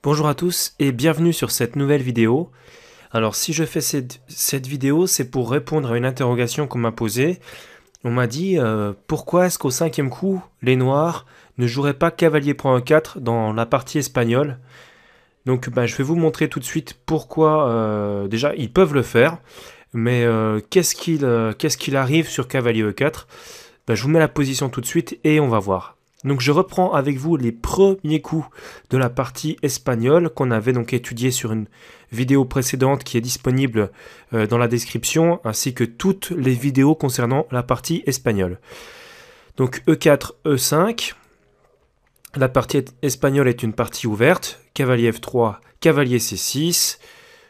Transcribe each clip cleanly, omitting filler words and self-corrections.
Bonjour à tous et bienvenue sur cette nouvelle vidéo. Alors si je fais cette vidéo, c'est pour répondre à une interrogation qu'on m'a posée. On m'a dit pourquoi est-ce qu'au cinquième coup, les noirs ne joueraient pas cavalier prend e4 dans la partie espagnole. Donc je vais vous montrer tout de suite pourquoi déjà ils peuvent le faire. Mais qu'est-ce qu'il arrive sur cavalier e4? Je vous mets la position tout de suite et on va voir. Donc je reprends avec vous les premiers coups de la partie espagnole qu'on avait donc étudié sur une vidéo précédente qui est disponible dans la description, ainsi que toutes les vidéos concernant la partie espagnole. Donc E4, E5. La partie espagnole est une partie ouverte. Cavalier F3, cavalier C6,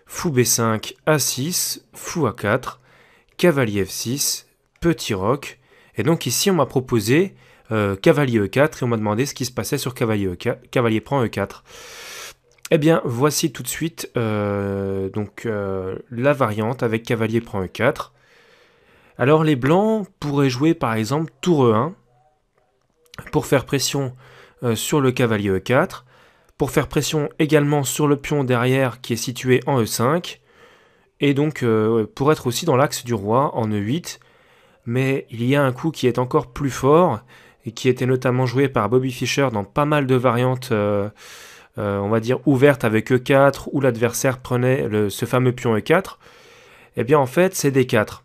fou B5, A6, fou A4, cavalier F6, petit roc. Et donc ici on m'a proposé cavalier E4 et on m'a demandé ce qui se passait sur cavalier E4, cavalier prend E4. Eh bien, voici tout de suite la variante avec cavalier prend E4. Alors les blancs pourraient jouer par exemple tour E1 pour faire pression sur le cavalier E4, pour faire pression également sur le pion derrière qui est situé en E5, et donc pour être aussi dans l'axe du roi en E8. Mais il y a un coup qui est encore plus fort, et qui était notamment joué par Bobby Fischer dans pas mal de variantes, on va dire, ouvertes avec E4, où l'adversaire prenait ce fameux pion E4, eh bien en fait c'est D4.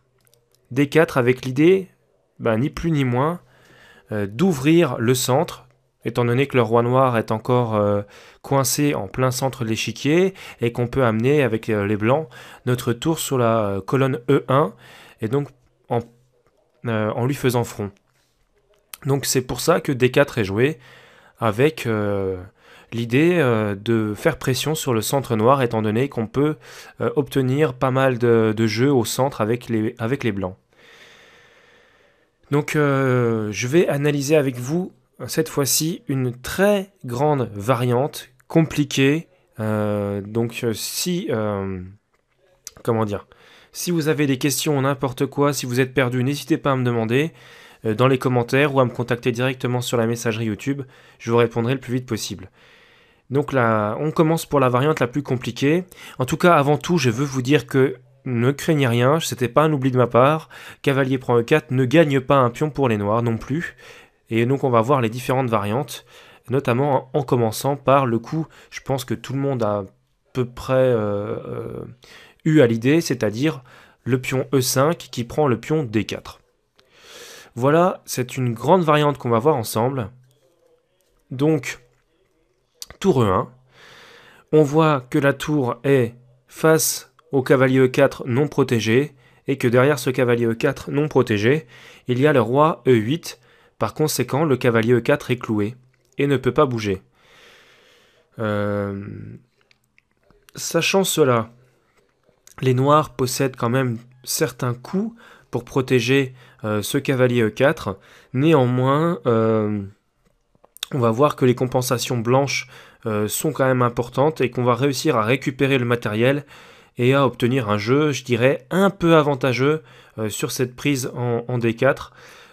D4 avec l'idée, ni plus ni moins, d'ouvrir le centre, étant donné que le roi noir est encore coincé en plein centre de l'échiquier, et qu'on peut amener avec les blancs notre tour sur la colonne E1, et donc en lui faisant front. Donc c'est pour ça que D4 est joué, avec l'idée de faire pression sur le centre noir, étant donné qu'on peut obtenir pas mal de jeux au centre avec les blancs. Donc je vais analyser avec vous cette fois-ci une très grande variante, compliquée. Si vous avez des questions ou n'importe quoi, si vous êtes perdu, n'hésitez pas à me demander dans les commentaires ou à me contacter directement sur la messagerie YouTube. Je vous répondrai le plus vite possible. Donc là, on commence pour la variante la plus compliquée. En tout cas, avant tout, je veux vous dire que ne craignez rien, c'était pas un oubli de ma part. Cavalier prend E4 ne gagne pas un pion pour les noirs non plus. Et donc on va voir les différentes variantes, notamment en commençant par le coup, je pense que tout le monde a à peu près eu à l'idée, c'est-à-dire le pion E5 qui prend le pion D4. Voilà, c'est une grande variante qu'on va voir ensemble. Donc, tour E1. On voit que la tour est face au cavalier E4 non protégé, et que derrière ce cavalier E4 non protégé, il y a le roi E8. Par conséquent, le cavalier E4 est cloué et ne peut pas bouger. Sachant cela, les noirs possèdent quand même certains coups pour protéger ce cavalier E4. Néanmoins, on va voir que les compensations blanches sont quand même importantes et qu'on va réussir à récupérer le matériel et à obtenir un jeu, je dirais, un peu avantageux sur cette prise en D4.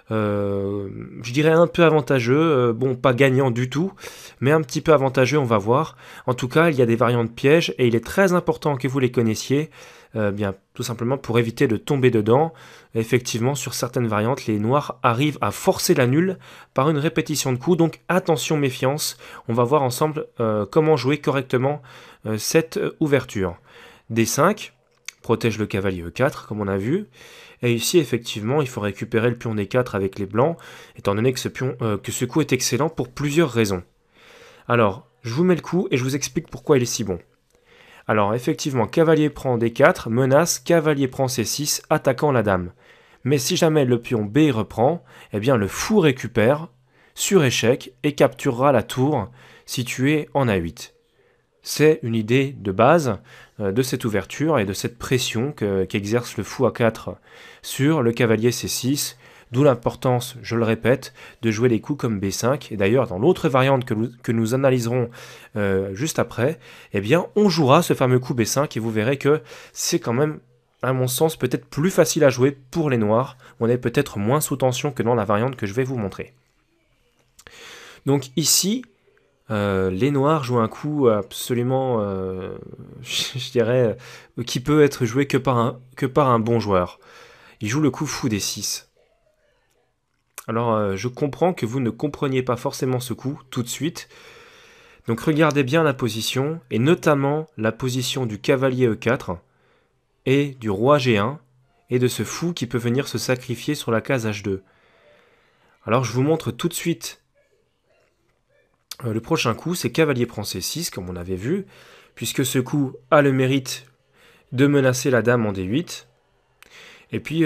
Je dirais un peu avantageux, pas gagnant du tout, mais un petit peu avantageux, on va voir. En tout cas, il y a des variantes pièges et il est très important que vous les connaissiez, tout simplement pour éviter de tomber dedans. Effectivement, sur certaines variantes, les noirs arrivent à forcer la nulle par une répétition de coups, donc attention, méfiance. On va voir ensemble comment jouer correctement cette ouverture. D5 protège le cavalier E4, comme on a vu. Et ici, effectivement, il faut récupérer le pion D4 avec les blancs, étant donné que ce coup est excellent pour plusieurs raisons. Alors, je vous mets le coup et je vous explique pourquoi il est si bon. Alors, effectivement, cavalier prend D4, menace, cavalier prend C6, attaquant la dame. Mais si jamais le pion B reprend, eh bien le fou récupère, sur échec, et capturera la tour située en A8. C'est une idée de base de cette ouverture et de cette pression qu'exerce le fou A4 sur le cavalier C6, d'où l'importance, je le répète, de jouer les coups comme B5. Et d'ailleurs, dans l'autre variante que nous analyserons juste après, eh bien, on jouera ce fameux coup B5 et vous verrez que c'est quand même, à mon sens, peut-être plus facile à jouer pour les noirs. On est peut-être moins sous tension que dans la variante que je vais vous montrer. Donc ici, les noirs jouent un coup absolument, je dirais, qui peut être joué que par un bon joueur. Ils jouent le coup fou des 6. Alors, je comprends que vous ne compreniez pas forcément ce coup tout de suite. Donc regardez bien la position, et notamment la position du cavalier E4 et du roi G1, et de ce fou qui peut venir se sacrifier sur la case H2. Alors je vous montre tout de suite le prochain coup, c'est cavalier prend C6, comme on avait vu, puisque ce coup a le mérite de menacer la dame en D8. Et puis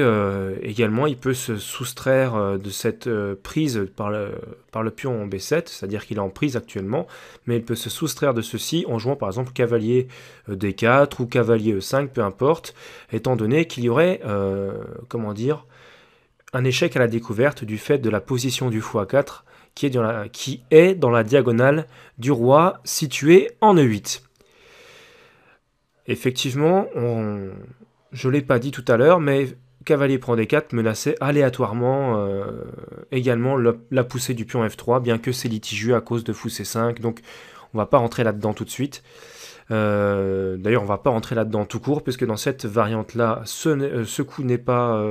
également, il peut se soustraire de cette prise par le pion en B7, c'est-à-dire qu'il est en prise actuellement, mais il peut se soustraire de ceci en jouant par exemple cavalier D4 ou cavalier E5, peu importe, étant donné qu'il y aurait, comment dire, un échec à la découverte du fait de la position du fou A4 qui est dans la diagonale du roi situé en E8. Effectivement, je ne l'ai pas dit tout à l'heure, mais cavalier prend D4 menaçait aléatoirement également la poussée du pion F3, bien que c'est litigieux à cause de fou C5, donc on ne va pas rentrer là-dedans tout de suite. D'ailleurs, on ne va pas rentrer là-dedans tout court, puisque dans cette variante-là, ce coup n'est pas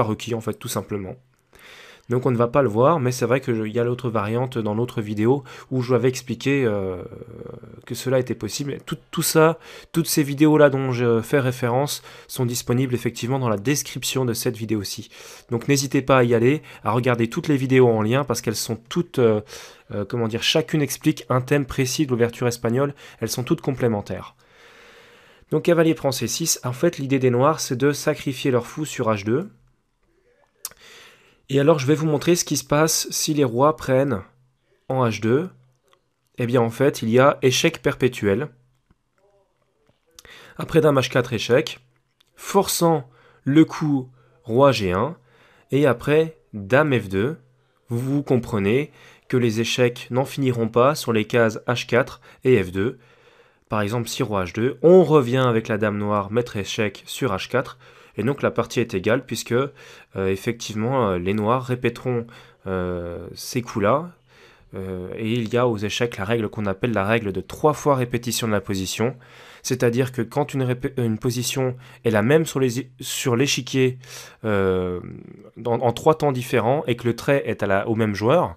requis, en fait, tout simplement. Donc on ne va pas le voir, mais c'est vrai qu'il y a l'autre variante dans l'autre vidéo où je vous avais expliqué que cela était possible. Tout ça, toutes ces vidéos-là dont je fais référence sont disponibles effectivement dans la description de cette vidéo-ci. Donc n'hésitez pas à y aller, à regarder toutes les vidéos en lien parce qu'elles sont toutes, comment dire, chacune explique un thème précis de l'ouverture espagnole, elles sont toutes complémentaires. Donc cavalier prend C6, en fait l'idée des noirs c'est de sacrifier leur fou sur H2. Et alors je vais vous montrer ce qui se passe si les rois prennent en H2. Eh bien en fait il y a échec perpétuel. Après dame H4 échec, forçant le coup roi G1, et après dame F2, vous comprenez que les échecs n'en finiront pas sur les cases H4 et F2. Par exemple si roi H2, on revient avec la dame noire mettre échec sur H4, et donc la partie est égale puisque effectivement les noirs répéteront ces coups-là. Et il y a aux échecs la règle qu'on appelle la règle de 3 fois répétition de la position. C'est-à-dire que quand une position est la même sur l'échiquier en 3 temps différents et que le trait est au même joueur,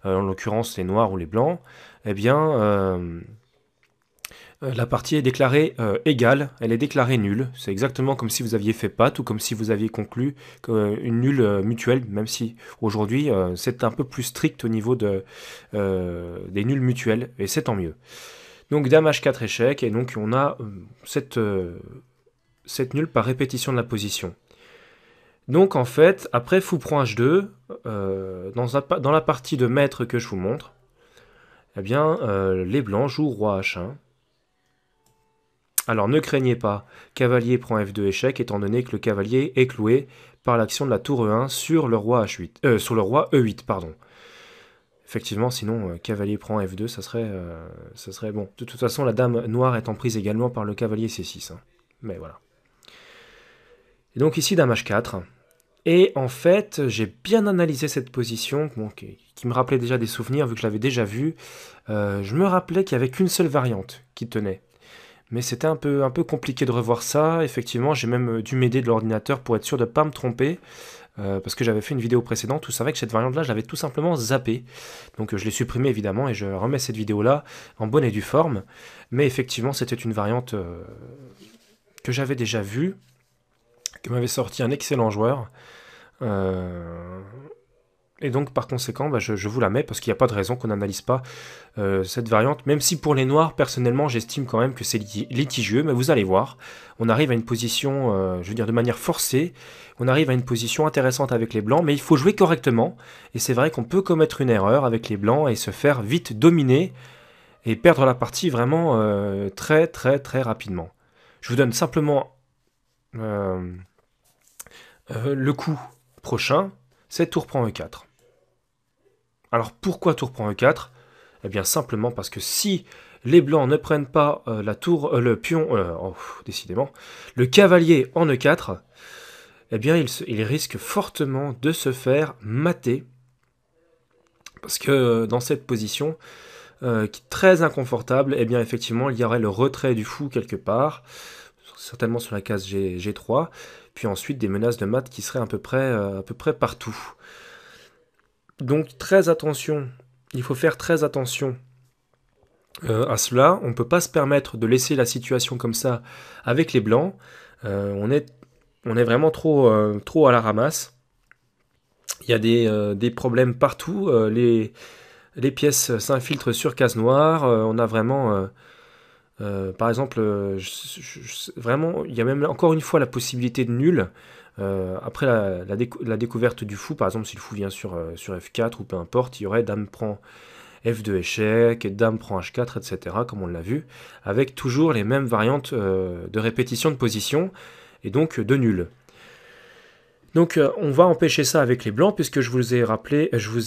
en l'occurrence les noirs ou les blancs, eh bien la partie est déclarée égale, elle est déclarée nulle. C'est exactement comme si vous aviez fait patte ou comme si vous aviez conclu une nulle mutuelle, même si aujourd'hui c'est un peu plus strict au niveau des nuls mutuels, et c'est tant mieux. Donc dame H4 échec, et donc on a cette nulle par répétition de la position. Donc en fait, après fou prend H2, dans la partie de maître que je vous montre, eh bien les blancs jouent roi H1. Alors ne craignez pas, cavalier prend F2 échec, étant donné que le cavalier est cloué par l'action de la tour E1 sur le roi sur le roi E8, pardon. Effectivement, sinon, cavalier prend F2, ça serait bon. De toute façon, la dame noire est en prise également par le cavalier C6. Hein. Mais voilà. Et donc ici, dame H4. Et en fait, j'ai bien analysé cette position, qui me rappelait déjà des souvenirs, vu que je l'avais déjà vue. Je me rappelais qu'il n'y avait qu'une seule variante qui tenait. Mais c'était un peu compliqué de revoir ça. Effectivement, j'ai même dû m'aider de l'ordinateur pour être sûr de ne pas me tromper. Parce que j'avais fait une vidéo précédente où c'est vrai que cette variante-là, je l'avais tout simplement zappée. Donc je l'ai supprimée évidemment et je remets cette vidéo-là en bonne et due forme. Mais effectivement, c'était une variante que j'avais déjà vue, que m'avait sorti un excellent joueur. Et donc par conséquent, je vous la mets parce qu'il n'y a pas de raison qu'on n'analyse pas cette variante, même si pour les noirs, personnellement, j'estime quand même que c'est litigieux, mais vous allez voir, on arrive à une position, je veux dire de manière forcée, on arrive à une position intéressante avec les blancs, mais il faut jouer correctement, et c'est vrai qu'on peut commettre une erreur avec les blancs et se faire vite dominer, et perdre la partie vraiment très très très rapidement. Je vous donne simplement le coup prochain, c'est tour prend E4. Alors pourquoi tour prend E4 ? Eh bien simplement parce que si les blancs ne prennent pas le pion, décidément, le cavalier en E4, eh bien il risque fortement de se faire mater Parce que dans cette position, qui est très inconfortable, eh bien effectivement, il y aurait le retrait du fou quelque part, certainement sur la case G3, puis ensuite des menaces de mat qui seraient à peu près partout. Donc très attention, il faut faire très attention à cela. On ne peut pas se permettre de laisser la situation comme ça avec les blancs. On est vraiment trop à la ramasse. Il y a des problèmes partout. Les pièces s'infiltrent sur case noire. On a vraiment... par exemple, vraiment, il y a même encore une fois la possibilité de nul. Après la découverte du fou, par exemple, si le fou vient sur F4 ou peu importe, il y aurait dame prend F2 échec, dame prend H4, etc., comme on l'a vu, avec toujours les mêmes variantes de répétition de position, et donc de nul. Donc on va empêcher ça avec les blancs, puisque je vous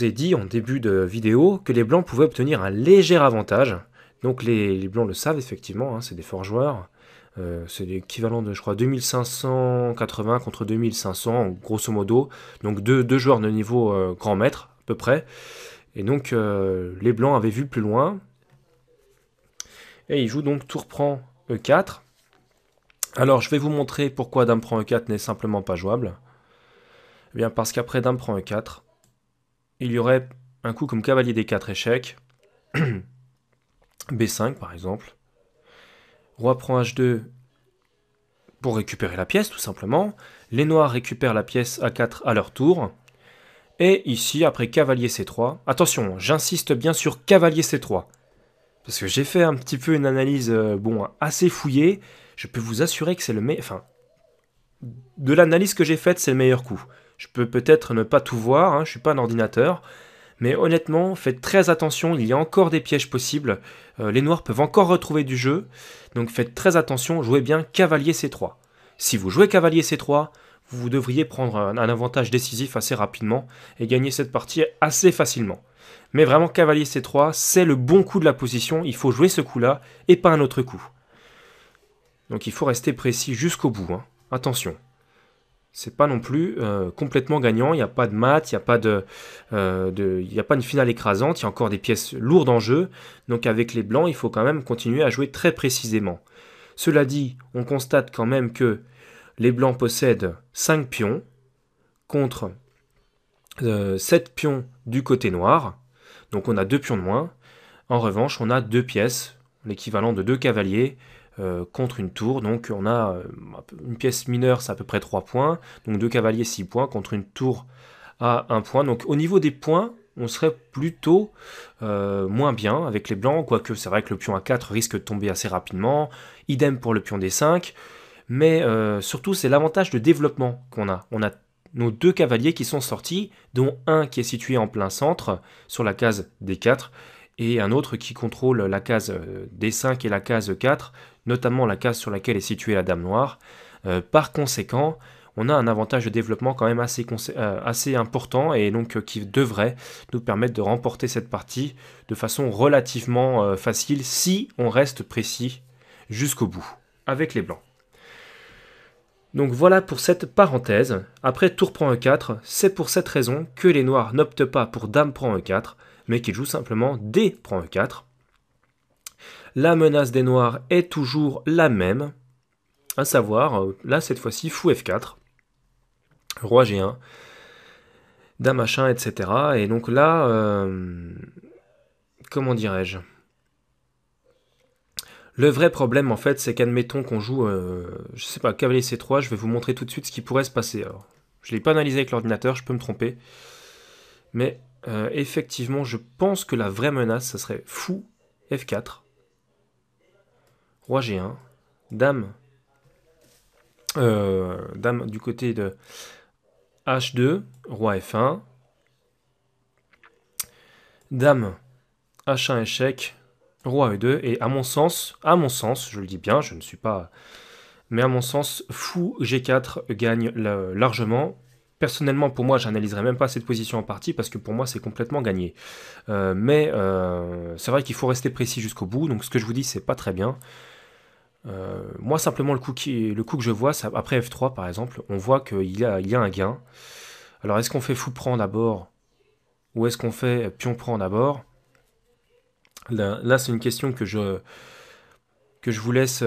ai dit en début de vidéo que les blancs pouvaient obtenir un léger avantage. Donc les blancs le savent effectivement, hein, c'est des forts joueurs. C'est l'équivalent de, je crois, 2580 contre 2500, grosso modo. Donc deux joueurs de niveau grand maître, à peu près. Et donc les blancs avaient vu plus loin. Et ils jouent donc tour prend E4. Alors je vais vous montrer pourquoi dame prend E4 n'est simplement pas jouable. Eh bien parce qu'après dame prend E4, il y aurait un coup comme cavalier D4 échec. B5 par exemple. Roi prend H2 pour récupérer la pièce tout simplement. Les noirs récupèrent la pièce A4 à leur tour. Et ici, après cavalier C3, attention, j'insiste bien sur cavalier C3. Parce que j'ai fait un petit peu une analyse assez fouillée. Je peux vous assurer que c'est le meilleur... Enfin, de l'analyse que j'ai faite, c'est le meilleur coup. Je peux peut-être ne pas tout voir, hein, je ne suis pas un ordinateur. Mais honnêtement, faites très attention, il y a encore des pièges possibles. Les noirs peuvent encore retrouver du jeu. Donc faites très attention, jouez bien cavalier C3. Si vous jouez cavalier C3, vous devriez prendre un avantage décisif assez rapidement et gagner cette partie assez facilement. Mais vraiment, cavalier C3, c'est le bon coup de la position, il faut jouer ce coup-là et pas un autre coup. Donc il faut rester précis jusqu'au bout, hein. Attention. C'est pas non plus complètement gagnant, il n'y a pas de mat, il n'y a pas il a pas une finale écrasante, il y a encore des pièces lourdes en jeu, donc avec les blancs, il faut quand même continuer à jouer très précisément. Cela dit, on constate quand même que les blancs possèdent 5 pions contre 7 pions du côté noir, donc on a 2 pions de moins. En revanche, on a 2 pièces, l'équivalent de 2 cavaliers, contre une tour, donc on a une pièce mineure, c'est à peu près 3 points, donc 2 cavaliers 6 points, contre une tour à 1 point. Donc au niveau des points, on serait plutôt moins bien avec les blancs, quoique c'est vrai que le pion A4 risque de tomber assez rapidement, idem pour le pion D5, mais surtout c'est l'avantage de développement qu'on a. On a nos 2 cavaliers qui sont sortis, dont un qui est situé en plein centre, sur la case D4, et un autre qui contrôle la case D5 et la case 4, notamment la case sur laquelle est située la dame noire. Par conséquent, on a un avantage de développement quand même assez important et donc qui devrait nous permettre de remporter cette partie de façon relativement facile si on reste précis jusqu'au bout avec les blancs. Donc voilà pour cette parenthèse. Après tour prend E4, c'est pour cette raison que les noirs n'optent pas pour dame prend E4, mais qu'ils jouent simplement D prend E4. La menace des noirs est toujours la même, à savoir, là cette fois-ci, fou F4, roi G1, dame H1, etc. Et donc là, comment dirais-je ? Le vrai problème, en fait, c'est qu'admettons qu'on joue, je sais pas, cavalier C3, je vais vous montrer tout de suite ce qui pourrait se passer. Alors, je ne l'ai pas analysé avec l'ordinateur, je peux me tromper. Mais effectivement, je pense que la vraie menace, ça serait fou F4, roi G1, dame du côté de H2, roi F1, dame H1 échec, roi E2, et à mon sens, je le dis bien, je ne suis pas... Mais à mon sens, fou G4 gagne largement. Personnellement, pour moi, j'analyserai même pas cette position en partie, parce que pour moi, c'est complètement gagné. Mais c'est vrai qu'il faut rester précis jusqu'au bout, donc ce que je vous dis, c'est pas très bien. Moi, simplement, le coup que je vois, après F3, par exemple, on voit qu'il y a un gain. Alors, est-ce qu'on fait fou prend d'abord ? ou est-ce qu'on fait pion prend d'abord? Là, c'est une question que je vous laisse,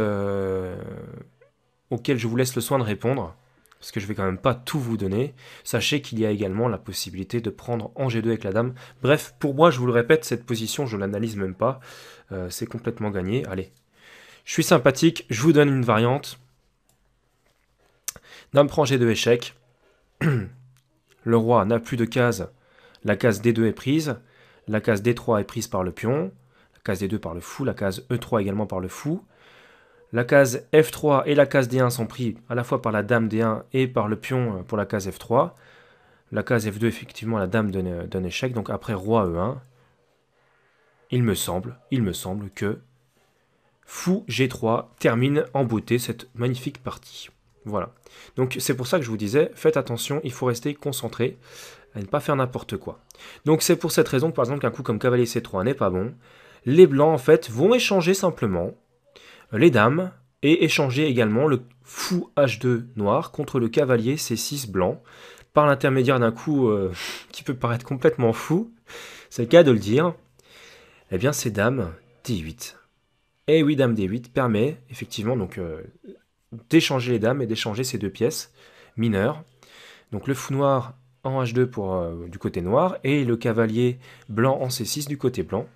auquel je vous laisse le soin de répondre, parce que je vais quand même pas tout vous donner. Sachez qu'il y a également la possibilité de prendre en G2 avec la dame. Bref, pour moi, je vous le répète, cette position, je l'analyse même pas. C'est complètement gagné. Allez, je suis sympathique, je vous donne une variante. Dame prend G2 échec. Le roi n'a plus de case. La case D2 est prise. La case D3 est prise par le pion. La case D2 par le fou. La case E3 également par le fou. La case F3 et la case D1 sont prises à la fois par la dame D1 et par le pion pour la case F3. La case F2, effectivement, la dame donne échec. Donc après roi E1, il me semble que fou G3 termine en beauté cette magnifique partie. Voilà. Donc c'est pour ça que je vous disais, faites attention, il faut rester concentré à ne pas faire n'importe quoi. Donc c'est pour cette raison, par exemple, qu'un coup comme cavalier C3 n'est pas bon. Les blancs, en fait, vont échanger simplement les dames et échanger également le fou H2 noir contre le cavalier C6 blanc par l'intermédiaire d'un coup qui peut paraître complètement fou, c'est le cas de le dire. Eh bien, c'est dame D8. Et oui, dame D8 permet effectivement donc d'échanger les dames et d'échanger ces deux pièces mineures. Donc le fou noir en H2 pour, du côté noir et le cavalier blanc en C6 du côté blanc.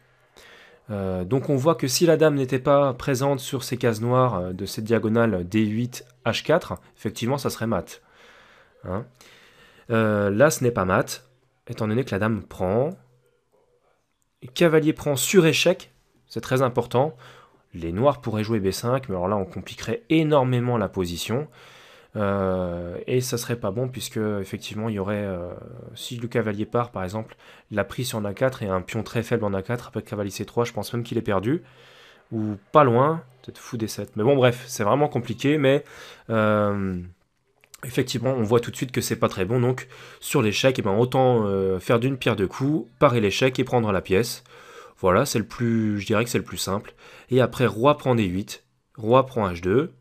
Donc on voit que si la dame n'était pas présente sur ces cases noires de cette diagonale D8 H4, effectivement ça serait mat. Hein. Là ce n'est pas mat, étant donné que la dame prend. Cavalier prend sur échec, c'est très important. Les noirs pourraient jouer B5, mais alors là on compliquerait énormément la position. Et ça serait pas bon puisque effectivement il y aurait, si le cavalier part par exemple, la prise sur A4 et un pion très faible en A4 après cavalier C3, je pense même qu'il est perdu, ou pas loin, peut-être fou D7. Mais bon bref, c'est vraiment compliqué, mais effectivement on voit tout de suite que c'est pas très bon, donc sur l'échec, eh ben, autant faire d'une pierre deux coups, parer l'échec et prendre la pièce. Voilà, c'est le plus, je dirais que c'est le plus simple. Et après roi prend D8, roi prend H2.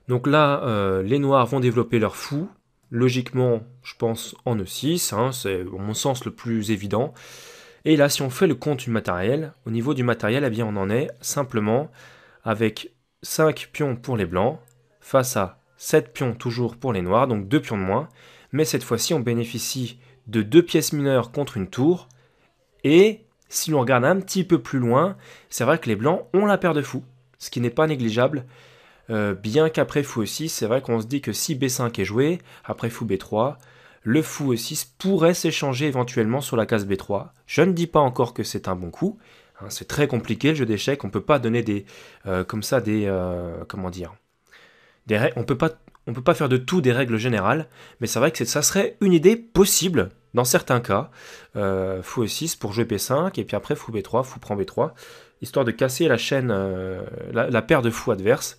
Donc là, les noirs vont développer leur fou. Logiquement, je pense en E6, hein, c'est à mon sens le plus évident. Et là, si on fait le compte du matériel, au niveau du matériel, eh bien, on en est simplement avec 5 pions pour les blancs, face à 7 pions toujours pour les noirs, donc 2 pions de moins. Mais cette fois-ci, on bénéficie de 2 pièces mineures contre une tour. Et si l'on regarde un petit peu plus loin, c'est vrai que les blancs ont la paire de fous, ce qui n'est pas négligeable. Bien qu'après fou E6, c'est vrai qu'on se dit que si B5 est joué, après fou B3, le fou E6 pourrait s'échanger éventuellement sur la case B3. Je ne dis pas encore que c'est un bon coup, hein, c'est très compliqué le jeu d'échecs, on peut pas donner des comme ça des comment dire, on peut pas faire de tout des règles générales, mais c'est vrai que ça serait une idée possible dans certains cas. Fou E6 pour jouer B5 et puis après fou B3, fou prend B3, histoire de casser la chaîne, la paire de fous adverses.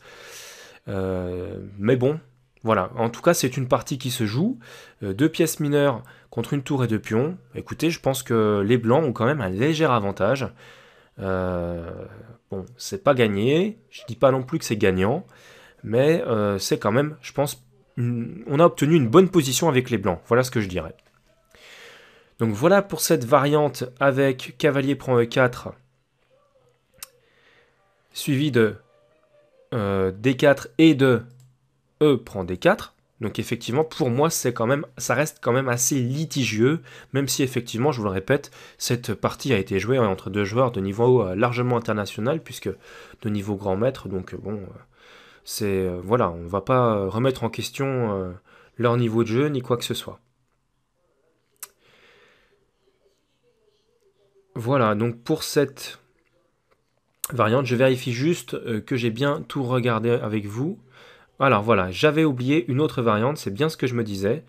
Mais bon, voilà. En tout cas, c'est une partie qui se joue. 2 pièces mineures contre une tour et 2 pions. Écoutez, je pense que les blancs ont quand même un léger avantage. Bon, c'est pas gagné. Je dis pas non plus que c'est gagnant. Mais c'est quand même, je pense, on a obtenu une bonne position avec les blancs. Voilà ce que je dirais. Donc voilà pour cette variante avec cavalier prend E4, suivi de D4 et de E prend D4. Donc effectivement, pour moi, ça reste quand même assez litigieux, même si effectivement, je vous le répète, cette partie a été jouée entre deux joueurs de niveau largement international, puisque de niveau grand maître, donc bon, voilà, on va pas remettre en question leur niveau de jeu, ni quoi que ce soit. Voilà, donc pour cette variante, je vérifie juste que j'ai bien tout regardé avec vous. Alors voilà, j'avais oublié une autre variante, c'est bien ce que je me disais.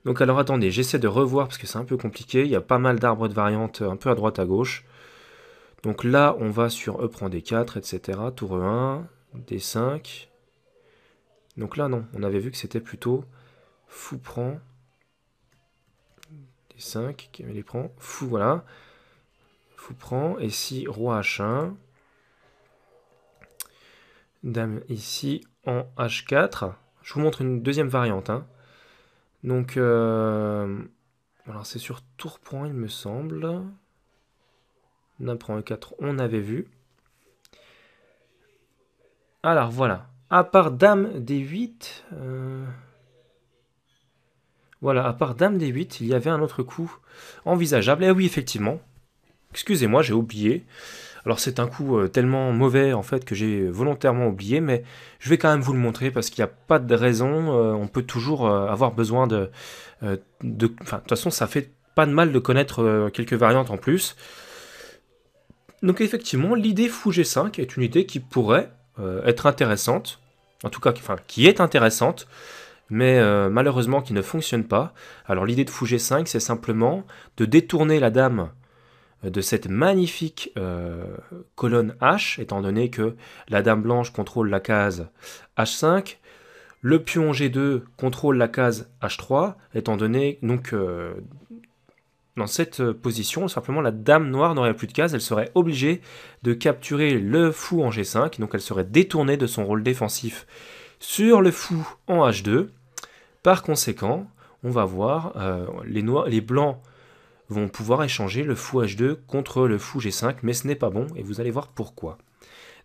Donc alors attendez, j'essaie de revoir parce que c'est un peu compliqué, il y a pas mal d'arbres de variantes un peu à droite à gauche. Donc là, on va sur E prend D4, etc. Tour E1, D5. Donc là, non, on avait vu que c'était plutôt fou prend D5, cavalier prend, fou, voilà. Fou prend, et si roi H1, dame ici en H4. Je vous montre une deuxième variante, hein. Donc Alors c'est sur tour point, il me semble. Dame prend E4, on avait vu. Alors voilà. À part Dame D8... Voilà, à part Dame D8, il y avait un autre coup envisageable. Et oui, effectivement. Excusez-moi, j'ai oublié. Alors c'est un coup tellement mauvais en fait que j'ai volontairement oublié, mais je vais quand même vous le montrer parce qu'il n'y a pas de raison. On peut toujours avoir besoin Enfin, de toute façon, ça fait pas de mal de connaître quelques variantes en plus. Donc effectivement, l'idée fou G5 est une idée qui pourrait être intéressante. En tout cas, enfin, qui est intéressante, mais malheureusement qui ne fonctionne pas. Alors l'idée de fou G5, c'est simplement de détourner la dame de cette magnifique colonne H, étant donné que la dame blanche contrôle la case H5, le pion G2 contrôle la case H3, étant donné donc dans cette position, simplement la dame noire n'aurait plus de case, elle serait obligée de capturer le fou en G5, donc elle serait détournée de son rôle défensif sur le fou en H2. Par conséquent, on va voir les blancs vont pouvoir échanger le fou H2 contre le fou G5, mais ce n'est pas bon, et vous allez voir pourquoi.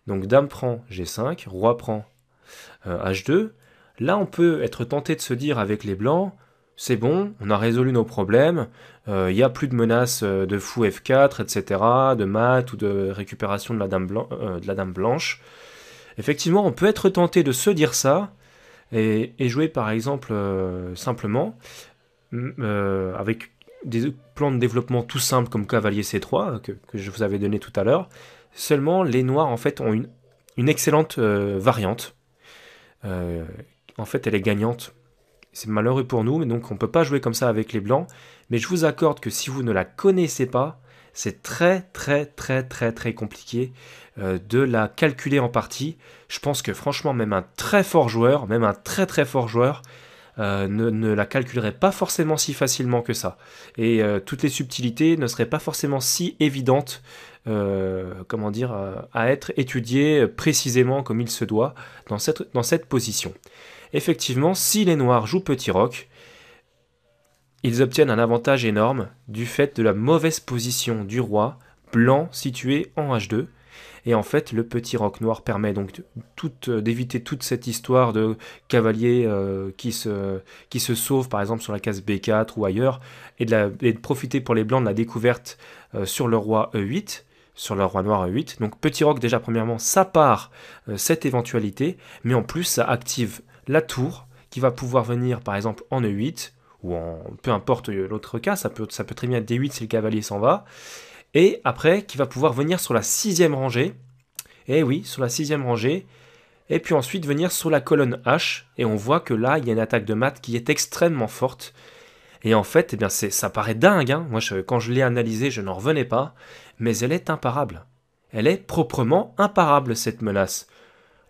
Donc dame prend G5, roi prend H2. Là, on peut être tenté de se dire avec les blancs, c'est bon, on a résolu nos problèmes, il n'y a plus de menaces de fou F4, etc., de mat ou de récupération de la dame blanche. Effectivement, on peut être tenté de se dire ça, et jouer par exemple simplement avec des plans de développement tout simples comme cavalier C3 que je vous avais donné tout à l'heure. Seulement les noirs en fait ont une excellente variante. En fait elle est gagnante. C'est malheureux pour nous, mais donc on ne peut pas jouer comme ça avec les blancs. Mais je vous accorde que si vous ne la connaissez pas, c'est très compliqué de la calculer en partie. Je pense que franchement même un très fort joueur, même un très fort joueur, ne la calculerait pas forcément si facilement que ça. Et toutes les subtilités ne seraient pas forcément si évidentes comment dire, à être étudiées précisément comme il se doit dans cette position. Effectivement, si les noirs jouent petit roc, ils obtiennent un avantage énorme du fait de la mauvaise position du roi blanc situé en H2. Et en fait, le petit roc noir permet donc d'éviter toute cette histoire de cavalier qui se sauve par exemple sur la case B4 ou ailleurs, et de profiter pour les blancs de la découverte sur le roi E8, sur le roi noir E8. Donc petit roc déjà premièrement, ça part cette éventualité, mais en plus ça active la tour qui va pouvoir venir par exemple en E8, ou en peu importe l'autre cas, ça peut très bien être D8 si le cavalier s'en va. Et après, qui va pouvoir venir sur la 6e rangée. Et oui, sur la 6e rangée. Et puis ensuite venir sur la colonne H. Et on voit que là, il y a une attaque de mat qui est extrêmement forte. Et en fait, eh bien, ça paraît dingue. Hein. Moi, quand je l'ai analysé, je n'en revenais pas. Mais elle est imparable. Elle est proprement imparable, cette menace.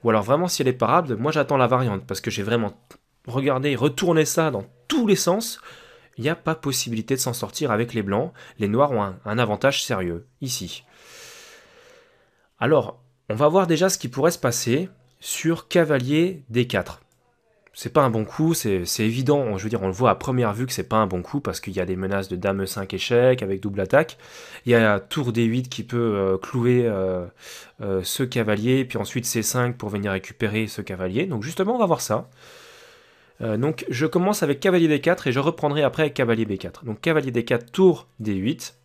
Ou alors vraiment, si elle est parable, moi j'attends la variante. Parce que j'ai vraiment regardé, retourné ça dans tous les sens. Il n'y a pas possibilité de s'en sortir avec les blancs. Les noirs ont un avantage sérieux, ici. Alors, on va voir déjà ce qui pourrait se passer sur cavalier D4. C'est pas un bon coup, c'est évident, je veux dire, on le voit à première vue que c'est pas un bon coup, parce qu'il y a des menaces de dame E5 échec, avec double attaque. Il y a tour D8 qui peut clouer ce cavalier, puis ensuite C5 pour venir récupérer ce cavalier. Donc justement, on va voir ça. Donc je commence avec cavalier D4 et je reprendrai après avec cavalier B4. Donc cavalier D4, tour D8.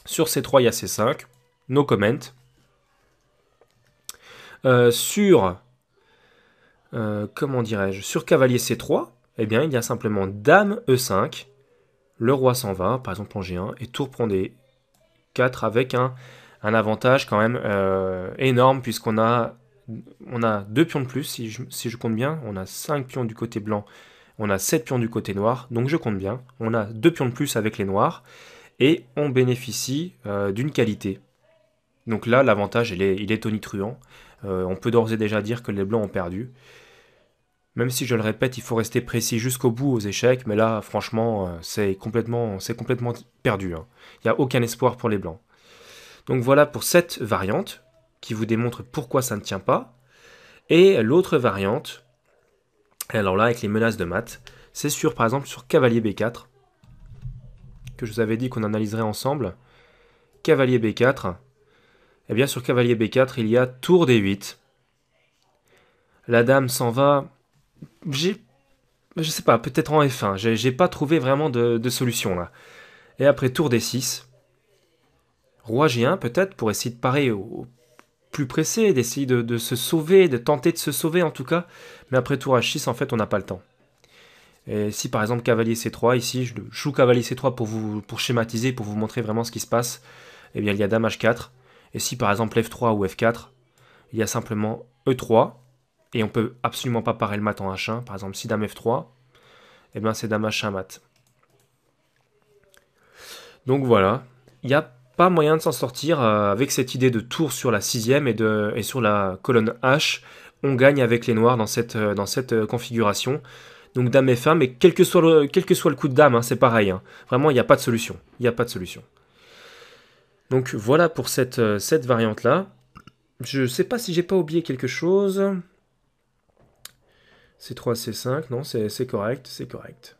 Sur C3, il y a C5. No comment. Comment dirais-je, sur cavalier C3, eh bien, il y a simplement dame E5. Le roi s'en va, par exemple en G1, et tour prend D4 avec un avantage quand même énorme, puisqu'on a 2 pions de plus, si je compte bien. On a 5 pions du côté blanc, on a 7 pions du côté noir, donc je compte bien. On a 2 pions de plus avec les noirs, et on bénéficie d'une qualité. Donc là, l'avantage, il est tonitruant. On peut d'ores et déjà dire que les blancs ont perdu. Même si, je le répète, il faut rester précis jusqu'au bout aux échecs, mais là, franchement, c'est complètement perdu. Hein. Il n'y a aucun espoir pour les blancs. Donc voilà pour cette variante, qui vous démontre pourquoi ça ne tient pas. Et l'autre variante, alors là, avec les menaces de mat, c'est par exemple sur cavalier B4. que je vous avais dit qu'on analyserait ensemble. Cavalier B4. Et bien sur cavalier B4, il y a tour D8. La dame s'en va. Je sais pas, peut-être en F1. J'ai pas trouvé vraiment de solution là. Et après tour D6. Roi G1 peut-être pour essayer de parer au plus pressé, d'essayer de se sauver, de tenter de se sauver en tout cas. Mais après tour H6, en fait, on n'a pas le temps. Et si par exemple cavalier C3, ici, je joue cavalier C3 pour schématiser, pour vous montrer vraiment ce qui se passe, eh bien il y a dame H4. Et si par exemple F3 ou F4, il y a simplement E3. Et on peut absolument pas parer le mat en H1. Par exemple, si dame F3, eh bien c'est dame H1 mat. Donc voilà, il n'y a pas moyen de s'en sortir avec cette idée de tour sur la 6e et sur la colonne H. On gagne avec les noirs dans cette configuration. Donc dame F1, mais quel que soit le coup de dame, hein, c'est pareil. Hein. Vraiment, il n'y a pas de solution. Il n'y a pas de solution. Donc voilà pour cette variante-là. Je ne sais pas si j'ai pas oublié quelque chose. C3, C5, non, c'est correct, c'est correct.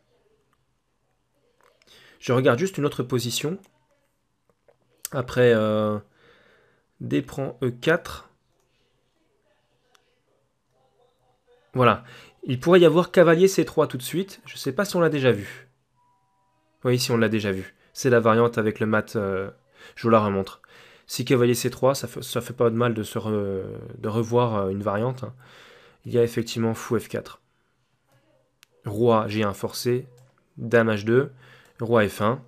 Je regarde juste une autre position. Après, D prend E4. Voilà. Il pourrait y avoir cavalier C3 tout de suite. Je ne sais pas si on l'a déjà vu. Oui, si on l'a déjà vu. C'est la variante avec le mat. Je vous la remontre. Si cavalier C3, ça fait pas de mal de revoir une variante. Hein. Il y a effectivement fou F4. Roi G1 forcé. Dame H2. Roi F1.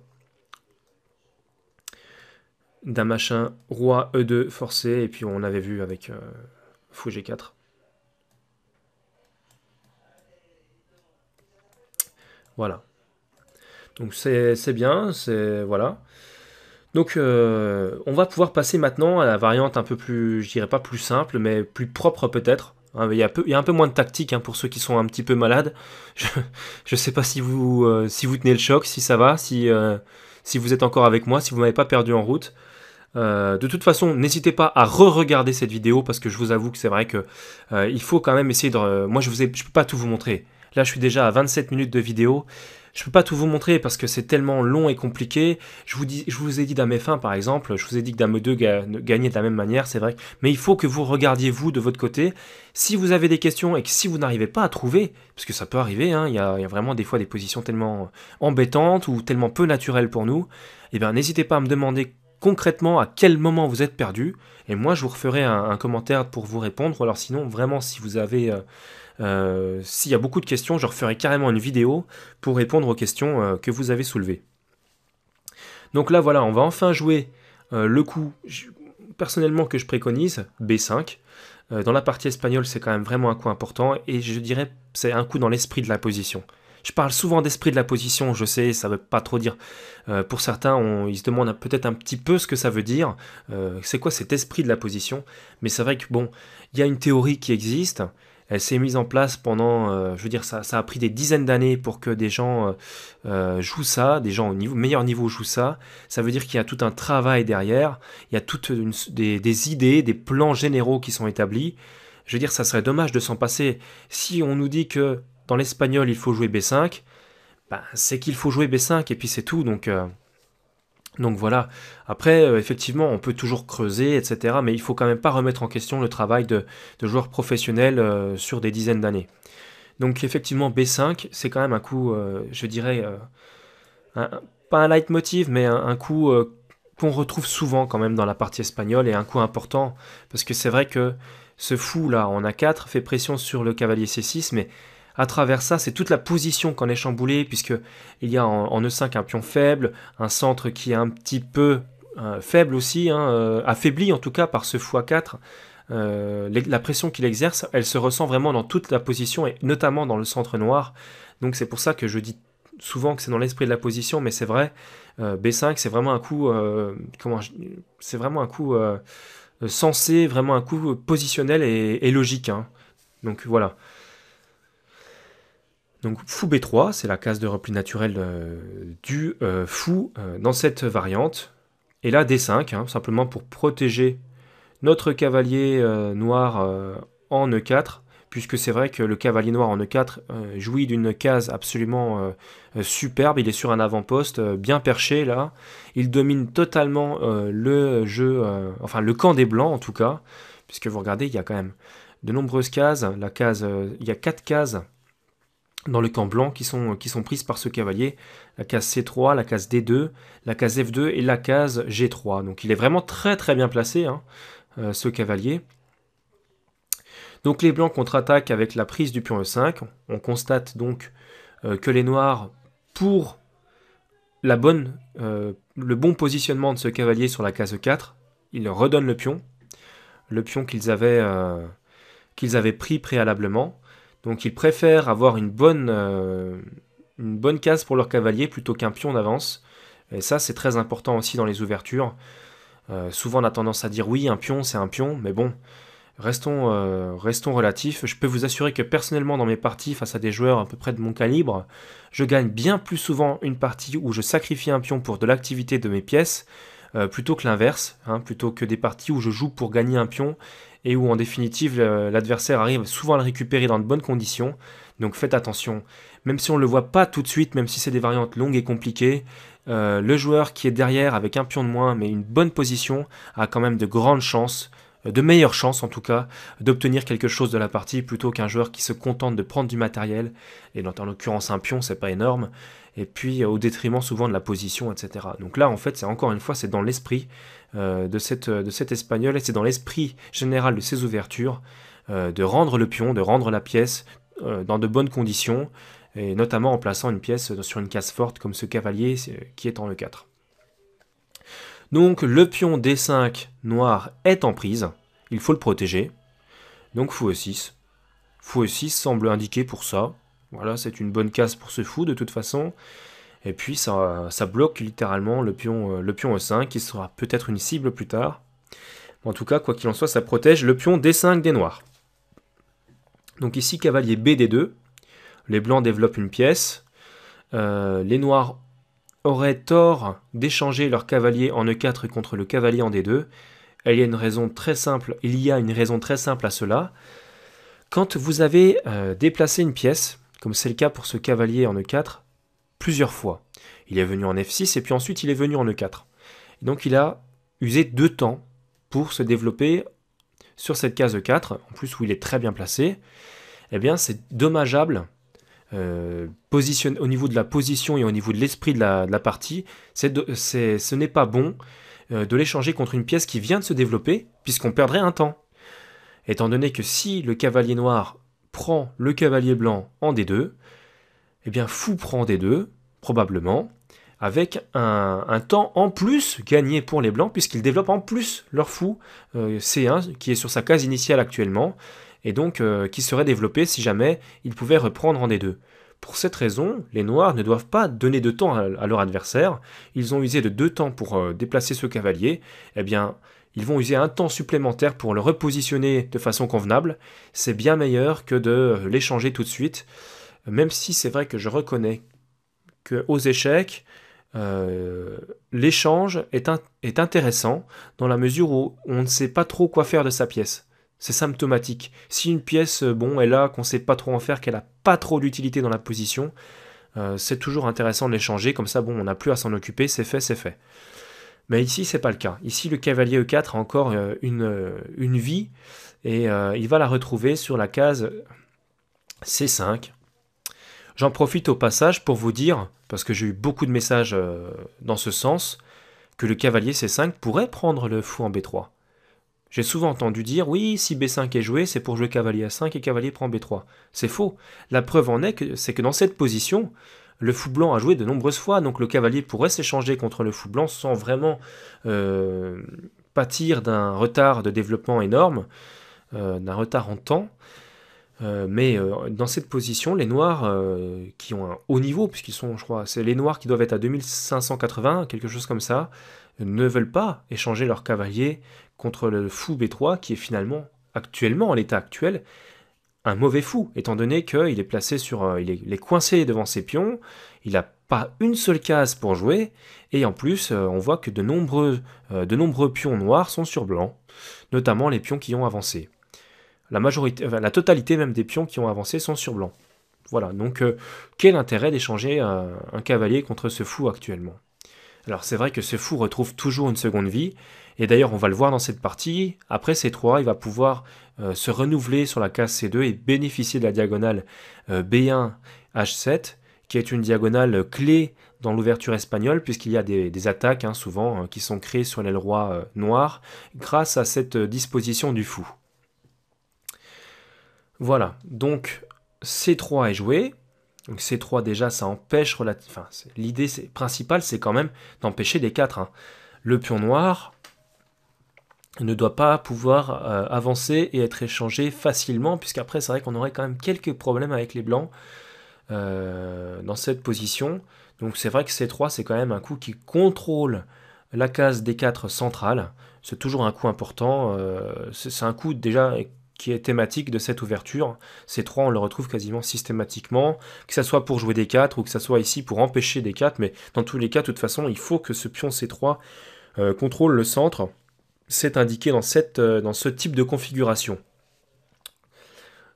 Dame H1. Roi E2 forcé. Et puis on avait vu avec fou G4. Voilà. Donc c'est bien, voilà. Donc on va pouvoir passer maintenant à la variante un peu plus, je dirais pas plus simple, mais plus propre peut-être. Hein, il y a un peu moins de tactique hein, pour ceux qui sont un petit peu malades. Je ne sais pas si vous tenez le choc, si ça va, si vous êtes encore avec moi, si vous m'avez pas perdu en route. De toute façon, n'hésitez pas à re-regarder cette vidéo parce que je vous avoue que c'est vrai que il faut quand même essayer de... moi, je peux pas tout vous montrer. Là, je suis déjà à 27 minutes de vidéo. Je peux pas tout vous montrer parce que c'est tellement long et compliqué. Je vous ai dit dame F1 par exemple. Je vous ai dit que dame E2 gagnait de la même manière, c'est vrai. Mais il faut que vous regardiez vous de votre côté. Si vous avez des questions et que si vous n'arrivez pas à trouver, parce que ça peut arriver, hein, il y a vraiment des fois des positions tellement embêtantes ou tellement peu naturelles pour nous, eh bien n'hésitez pas à me demander concrètement à quel moment vous êtes perdu. Et moi, je vous referai un commentaire pour vous répondre. Ou alors sinon, vraiment, si vous avez... s'il y a beaucoup de questions, je referai carrément une vidéo pour répondre aux questions que vous avez soulevées. Donc là, voilà, on va enfin jouer le coup, personnellement, que je préconise, B5. Dans la partie espagnole, c'est quand même vraiment un coup important, et je dirais c'est un coup dans l'esprit de la position. Je parle souvent d'esprit de la position, je sais, ça ne veut pas trop dire. Pour certains, ils se demandent peut-être un petit peu ce que ça veut dire. C'est quoi cet esprit de la position? Mais c'est vrai que, bon, il y a une théorie qui existe. Elle s'est mise en place pendant, je veux dire, ça a pris des dizaines d'années pour que des gens jouent ça, des gens au meilleur niveau jouent ça. Ça veut dire qu'il y a tout un travail derrière, il y a toutes des idées, des plans généraux qui sont établis. Je veux dire, ça serait dommage de s'en passer. Si on nous dit que dans l'espagnol, il faut jouer B5, ben, c'est qu'il faut jouer B5 et puis c'est tout. Donc voilà, après, effectivement, on peut toujours creuser, etc. Mais il faut quand même pas remettre en question le travail de joueurs professionnels sur des dizaines d'années. Donc effectivement, B5, c'est quand même un coup, je dirais, pas un leitmotiv, mais un coup qu'on retrouve souvent quand même dans la partie espagnole et un coup important. Parce que c'est vrai que ce fou là en A4 fait pression sur le cavalier C6, mais à travers ça, c'est toute la position qu'on est chamboulée, puisqu'il y a en E5 un pion faible, un centre qui est un petit peu faible aussi, hein, affaibli en tout cas par ce fou A4. La pression qu'il exerce, elle se ressent vraiment dans toute la position, et notamment dans le centre noir. Donc c'est pour ça que je dis souvent que c'est dans l'esprit de la position, mais c'est vrai, B5 c'est vraiment un coup, c'est vraiment un coup sensé, vraiment un coup positionnel et logique. Hein. Donc voilà. Donc fou B3, c'est la case de repli naturel du fou dans cette variante. Et là D5, hein, simplement pour protéger notre cavalier noir en E4, puisque c'est vrai que le cavalier noir en E4 jouit d'une case absolument superbe. Il est sur un avant-poste bien perché là. Il domine totalement le jeu, enfin le camp des blancs en tout cas, puisque vous regardez, il y a quand même de nombreuses cases. Il y a 4 cases dans le camp blanc qui sont prises par ce cavalier. La case C3, la case D2, la case F2 et la case G3. Donc il est vraiment très très bien placé, hein, ce cavalier. Donc les blancs contre-attaquent avec la prise du pion E5. On constate donc que les noirs, pour le bon positionnement de ce cavalier sur la case E4, ils redonnent le pion qu'ils avaient pris préalablement. Donc ils préfèrent avoir une bonne case pour leur cavalier plutôt qu'un pion d'avance. Et ça, c'est très important aussi dans les ouvertures. Souvent on a tendance à dire oui, un pion c'est un pion, mais bon, restons relatifs. Je peux vous assurer que personnellement dans mes parties face à des joueurs à peu près de mon calibre, je gagne bien plus souvent une partie où je sacrifie un pion pour de l'activité de mes pièces, plutôt que l'inverse, hein, plutôt que des parties où je joue pour gagner un pion et où en définitive l'adversaire arrive souvent à le récupérer dans de bonnes conditions. Donc faites attention, même si on ne le voit pas tout de suite, même si c'est des variantes longues et compliquées, le joueur qui est derrière avec un pion de moins mais une bonne position a quand même de grandes chances, de meilleures chances en tout cas, d'obtenir quelque chose de la partie plutôt qu'un joueur qui se contente de prendre du matériel, et en l'occurrence un pion, c'est pas énorme, et puis au détriment souvent de la position, etc. Donc là en fait, c'est encore une fois, c'est dans l'esprit de cet espagnol, et c'est dans l'esprit général de ces ouvertures, de rendre le pion, de rendre la pièce dans de bonnes conditions, et notamment en plaçant une pièce sur une case forte comme ce cavalier qui est en E4. Donc le pion D5 noir est en prise, il faut le protéger, donc fou E6. Fou E6 semble indiqué pour ça, voilà, c'est une bonne case pour ce fou de toute façon, et puis ça bloque littéralement le pion E5 qui sera peut-être une cible plus tard. En tout cas, quoi qu'il en soit, ça protège le pion D5 des noirs. Donc ici cavalier BD2, les blancs développent une pièce, les noirs auraient tort d'échanger leur cavalier en E4 contre le cavalier en D2. Il y a une raison très simple à cela. Quand vous avez déplacé une pièce, comme c'est le cas pour ce cavalier en E4, plusieurs fois, il est venu en F6 et puis ensuite il est venu en E4. Et donc il a usé 2 temps pour se développer sur cette case E4, en plus où il est très bien placé. Eh bien c'est dommageable au niveau de la position et au niveau de l'esprit de la partie, ce n'est pas bon de l'échanger contre une pièce qui vient de se développer, puisqu'on perdrait un temps. Étant donné que si le cavalier noir prend le cavalier blanc en D2, eh bien fou prend D2, probablement, avec un temps en plus gagné pour les blancs, puisqu'ils développent en plus leur fou C1, qui est sur sa case initiale actuellement, et donc qui serait développé si jamais ils pouvaient reprendre en D2. Pour cette raison, les noirs ne doivent pas donner de temps à leur adversaire. Ils ont usé de 2 temps pour déplacer ce cavalier. Eh bien, ils vont user un temps supplémentaire pour le repositionner de façon convenable. C'est bien meilleur que de l'échanger tout de suite, même si c'est vrai que je reconnais qu'aux échecs, l'échange est intéressant dans la mesure où on ne sait pas trop quoi faire de sa pièce. C'est symptomatique. Si une pièce est là, qu'on ne sait pas trop en faire, qu'elle n'a pas trop d'utilité dans la position, c'est toujours intéressant de l'échanger, comme ça on n'a plus à s'en occuper, c'est fait, c'est fait. Mais ici c'est pas le cas. Ici le cavalier E4 a encore une vie, et il va la retrouver sur la case C5. J'en profite au passage pour vous dire, parce que j'ai eu beaucoup de messages dans ce sens, que le cavalier C5 pourrait prendre le fou en B3. J'ai souvent entendu dire, oui, si B5 est joué, c'est pour jouer cavalier A5 et cavalier prend B3. C'est faux. La preuve en est c'est que dans cette position, le fou blanc a joué de nombreuses fois, donc le cavalier pourrait s'échanger contre le fou blanc sans vraiment pâtir d'un retard de développement énorme, d'un retard en temps. Mais dans cette position, les noirs qui ont un haut niveau, puisqu'ils sont, je crois, c'est les noirs qui doivent être à 2580, quelque chose comme ça, ne veulent pas échanger leur cavalier contre le fou B3, qui est finalement, actuellement, en l'état actuel, un mauvais fou, étant donné qu'il est placé sur, il est coincé devant ses pions, il n'a pas une seule case pour jouer, et en plus, on voit que de nombreux pions noirs sont sur blanc, notamment les pions qui ont avancé. la totalité même des pions qui ont avancé sont sur blanc. Voilà, donc quel intérêt d'échanger un cavalier contre ce fou actuellement? Alors c'est vrai que ce fou retrouve toujours une seconde vie, et d'ailleurs on va le voir dans cette partie, après C3 il va pouvoir se renouveler sur la case C2 et bénéficier de la diagonale B1 H7, qui est une diagonale clé dans l'ouverture espagnole, puisqu'il y a des attaques souvent qui sont créées sur l'aile roi noire, grâce à cette disposition du fou. Voilà, donc C3 est joué. Donc C3 déjà ça empêche, l'idée principale c'est quand même d'empêcher des 4. Le pion noir ne doit pas pouvoir avancer et être échangé facilement, puisqu'après c'est vrai qu'on aurait quand même quelques problèmes avec les blancs dans cette position. Donc c'est vrai que C3 c'est quand même un coup qui contrôle la case D4 centrale. C'est toujours un coup important. C'est un coup déjà qui est thématique de cette ouverture. C3 on le retrouve quasiment systématiquement, que ce soit pour jouer D4 ou que ce soit ici pour empêcher D4, mais dans tous les cas de toute façon il faut que ce pion C3 contrôle le centre. C'est indiqué dans ce type de configuration.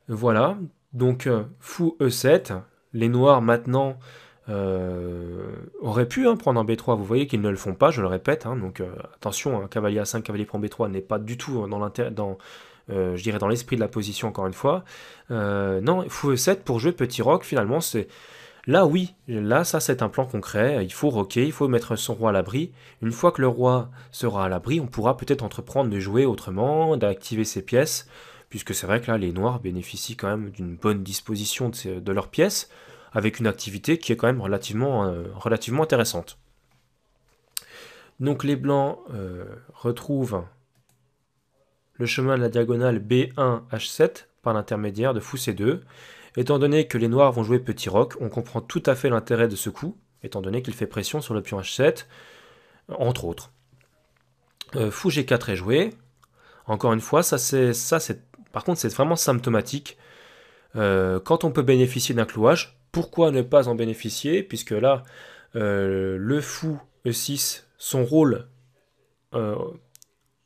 Voilà, donc fou E7. Les noirs maintenant auraient pu prendre un B3, vous voyez qu'ils ne le font pas, je le répète, donc attention, cavalier A5, cavalier prend B3 n'est pas du tout je dirais dans l'esprit de la position encore une fois. Non, fou E7 pour jouer petit roc, finalement c'est... Là oui, là ça c'est un plan concret, il faut roquer, il faut mettre son roi à l'abri. Une fois que le roi sera à l'abri, on pourra peut-être entreprendre de jouer autrement, d'activer ses pièces, puisque c'est vrai que là les noirs bénéficient quand même d'une bonne disposition de leurs pièces, avec une activité qui est quand même relativement intéressante. Donc les blancs retrouvent le chemin de la diagonale B1 H7 par l'intermédiaire de fou C2. Étant donné que les noirs vont jouer petit roc, on comprend tout à fait l'intérêt de ce coup, étant donné qu'il fait pression sur le pion H7, entre autres. Fou G4 est joué. Encore une fois, par contre c'est vraiment symptomatique. Quand on peut bénéficier d'un clouage, pourquoi ne pas en bénéficier? Puisque là, le fou E6, son rôle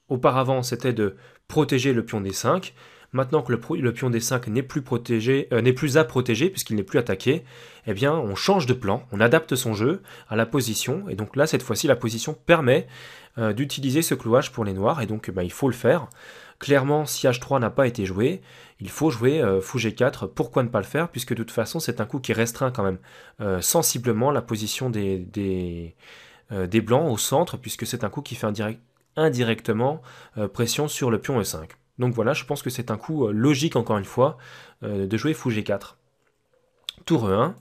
auparavant c'était de protéger le pion D5. Maintenant que le pion D5 n'est plus à protéger puisqu'il n'est plus attaqué, eh bien on change de plan, on adapte son jeu à la position, et donc là cette fois-ci la position permet d'utiliser ce clouage pour les noirs, et donc il faut le faire. Clairement, si H3 n'a pas été joué, il faut jouer fou G4, pourquoi ne pas le faire, puisque de toute façon c'est un coup qui restreint quand même sensiblement la position des blancs au centre, puisque c'est un coup qui fait indirectement pression sur le pion E5. Donc voilà, je pense que c'est un coup logique, encore une fois, de jouer fou G4. Tour E1.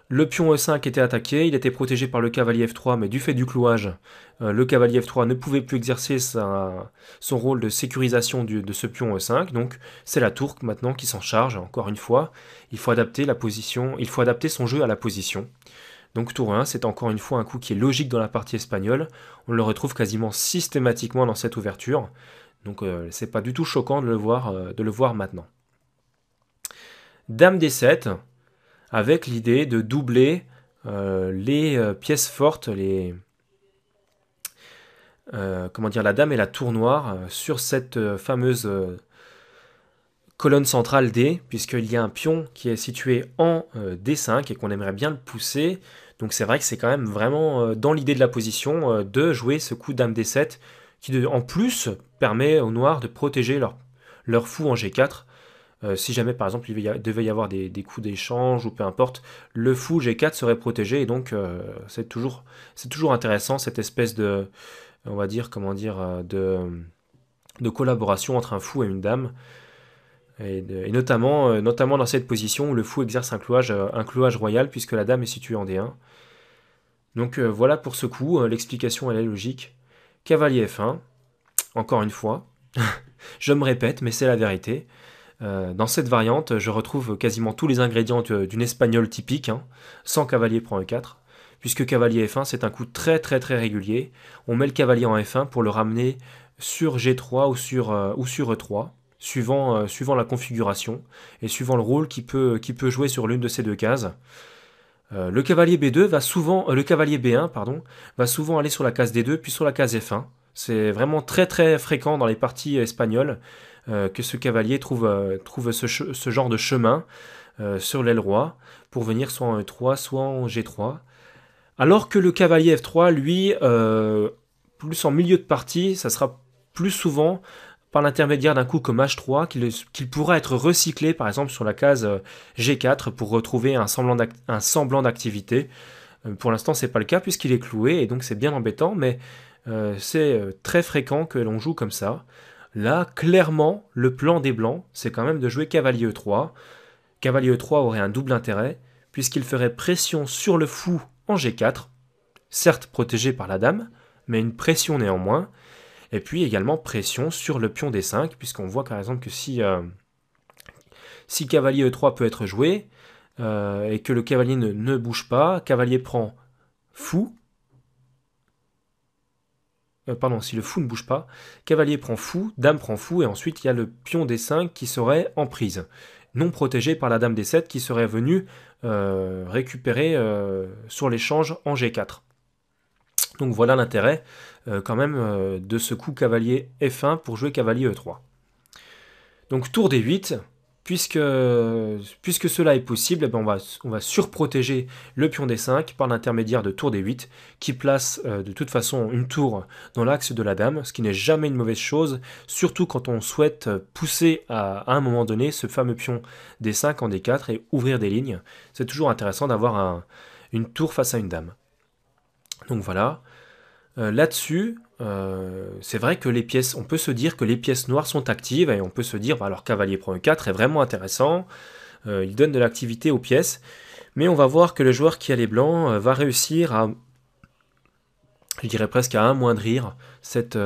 Le pion E5 était attaqué, il était protégé par le cavalier F3, mais du fait du clouage, le cavalier F3 ne pouvait plus exercer son rôle de sécurisation de ce pion E5, donc c'est la tour maintenant qui s'en charge, encore une fois. Il faut adapter son jeu à la position. Donc tour 1, c'est encore une fois un coup qui est logique dans la partie espagnole, on le retrouve quasiment systématiquement dans cette ouverture. Donc c'est pas du tout choquant de le voir maintenant. Dame D7, avec l'idée de doubler les pièces fortes, la dame et la tour noire sur cette fameuse colonne centrale D, puisqu'il y a un pion qui est situé en D5 et qu'on aimerait bien le pousser. Donc c'est vrai que c'est quand même vraiment dans l'idée de la position de jouer ce coup dame D7, qui en plus permet aux noirs de protéger leur fou en G4. Si jamais par exemple il devait y avoir des coups d'échange ou peu importe, le fou G4 serait protégé, et donc c'est toujours intéressant cette espèce de, on va dire, de collaboration entre un fou et une dame, et notamment dans cette position où le fou exerce un clouage royal puisque la dame est située en D1. Donc voilà pour ce coup, l'explication elle est logique. Cavalier F1, encore une fois, je me répète mais c'est la vérité. Dans cette variante, je retrouve quasiment tous les ingrédients d'une espagnole typique, sans cavalier prend E4, puisque cavalier F1 c'est un coup très très très régulier. On met le cavalier en F1 pour le ramener sur G3 ou sur E3, suivant la configuration et suivant le rôle qu'il peut jouer sur l'une de ces deux cases. Le cavalier B1 va souvent aller sur la case D2 puis sur la case F1. C'est vraiment très très fréquent dans les parties espagnoles que ce cavalier trouve ce genre de chemin sur l'aile roi pour venir soit en E3, soit en G3. Alors que le cavalier F3, lui, plus en milieu de partie, ça sera plus souvent par l'intermédiaire d'un coup comme H3 qu'il pourra être recyclé par exemple sur la case G4 pour retrouver un semblant d'activité. Pour l'instant, c'est pas le cas puisqu'il est cloué et donc c'est bien embêtant, mais c'est très fréquent que l'on joue comme ça. Là, clairement, le plan des blancs, c'est quand même de jouer cavalier E3. Cavalier E3 aurait un double intérêt puisqu'il ferait pression sur le fou en G4, certes protégé par la dame, mais une pression néanmoins. Et puis également pression sur le pion D5, puisqu'on voit par exemple que si cavalier E3 peut être joué, et que le cavalier ne bouge pas, cavalier prend fou. Pardon, si le fou ne bouge pas, cavalier prend fou, dame prend fou, et ensuite il y a le pion D5 qui serait en prise, non protégé par la dame D7 qui serait venue récupérer sur l'échange en G4. Donc voilà l'intérêt quand même de ce coup cavalier F1 pour jouer cavalier E3. Donc tour D8, puisque cela est possible, eh ben on va surprotéger le pion D5 par l'intermédiaire de tour D8, qui place de toute façon une tour dans l'axe de la dame, ce qui n'est jamais une mauvaise chose, surtout quand on souhaite pousser à un moment donné ce fameux pion D5 en D4 et ouvrir des lignes. C'est toujours intéressant d'avoir une tour face à une dame. Donc voilà. Là-dessus, c'est vrai que on peut se dire que les pièces noires sont actives et on peut se dire, bah, alors cavalier prend E4 est vraiment intéressant, il donne de l'activité aux pièces, mais on va voir que le joueur qui a les blancs va réussir à, je dirais presque à amoindrir cette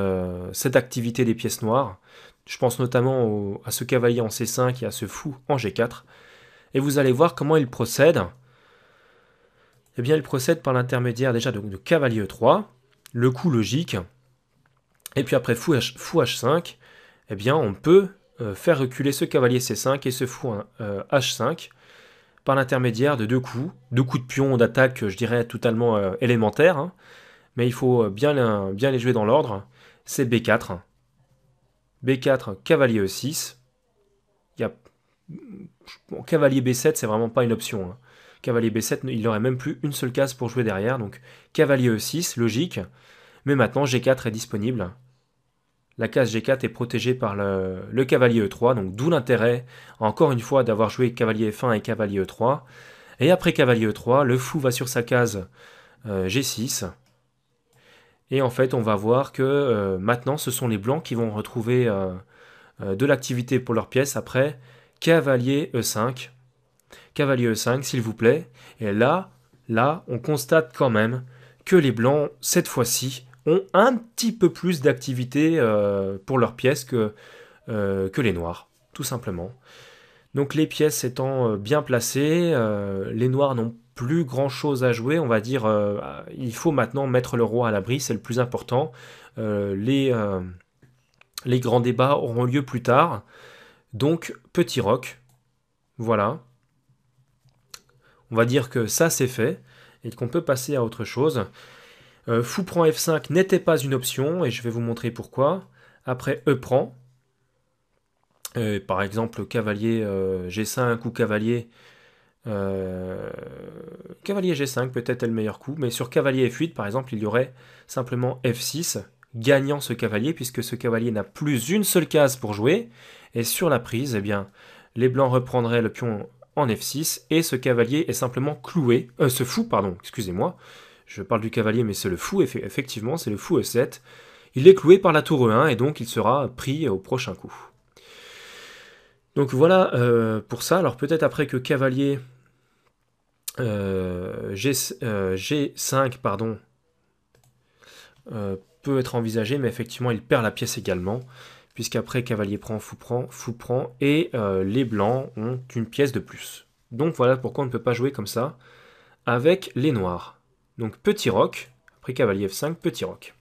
activité des pièces noires. Je pense notamment à ce cavalier en C5 et à ce fou en G4, et vous allez voir comment il procède. Eh bien, il procède par l'intermédiaire déjà de cavalier E3, le coup logique, et puis après fou H5, eh bien on peut faire reculer ce cavalier C5 et ce fou H5 par l'intermédiaire de deux coups de pion d'attaque, je dirais totalement élémentaires, hein, mais il faut bien les jouer dans l'ordre. C'est B4, B4, cavalier E6, cavalier B7 c'est vraiment pas une option, hein. Cavalier B7, il n'aurait même plus une seule case pour jouer derrière, donc cavalier E6, logique, mais maintenant G4 est disponible. La case G4 est protégée par le cavalier E3, donc d'où l'intérêt, encore une fois, d'avoir joué cavalier F1 et cavalier E3. Et après cavalier E3, le fou va sur sa case G6. Et en fait, on va voir que maintenant, ce sont les blancs qui vont retrouver de l'activité pour leur pièce après cavalier E5. Cavalier E5, s'il vous plaît. Et là, on constate quand même que les blancs, cette fois-ci, ont un petit peu plus d'activité pour leurs pièces que les noirs, tout simplement. Donc les pièces étant bien placées, les noirs n'ont plus grand-chose à jouer, on va dire, il faut maintenant mettre le roi à l'abri, c'est le plus important. Les grands débats auront lieu plus tard. Donc, petit roc, voilà. On va dire que ça c'est fait et qu'on peut passer à autre chose. Fou prend F5 n'était pas une option et je vais vous montrer pourquoi. Après E prend. Par exemple cavalier G5 ou cavalier G5 peut-être est le meilleur coup. Mais sur cavalier F8 par exemple il y aurait simplement F6 gagnant ce cavalier puisque ce cavalier n'a plus une seule case pour jouer. Et sur la prise, eh bien, les blancs reprendraient le pion en F6 et ce cavalier est simplement cloué. Ce fou, pardon, excusez-moi. Je parle du cavalier, mais c'est le fou, effectivement, c'est le fou E7. Il est cloué par la tour E1 et donc il sera pris au prochain coup. Donc voilà pour ça. Alors peut-être après que cavalier G5 pardon, peut être envisagé, mais effectivement il perd la pièce également, puisqu'après cavalier prend, fou prend, et les blancs ont une pièce de plus. Donc voilà pourquoi on ne peut pas jouer comme ça avec les noirs. Donc petit roc, après cavalier F5, petit roc.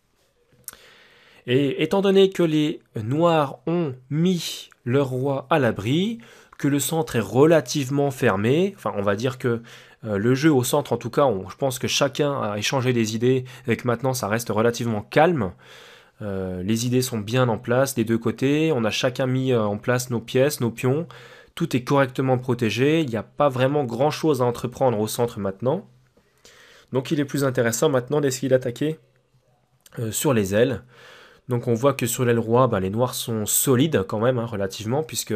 Et étant donné que les noirs ont mis leur roi à l'abri, que le centre est relativement fermé, enfin on va dire que le jeu au centre en tout cas, je pense que chacun a échangé des idées et que maintenant ça reste relativement calme, Les idées sont bien en place des deux côtés, on a chacun mis en place nos pièces, nos pions, tout est correctement protégé, il n'y a pas vraiment grand chose à entreprendre au centre maintenant. Donc il est plus intéressant maintenant d'essayer d'attaquer sur les ailes. Donc on voit que sur l'aile roi, les noirs sont solides quand même, hein, relativement, puisque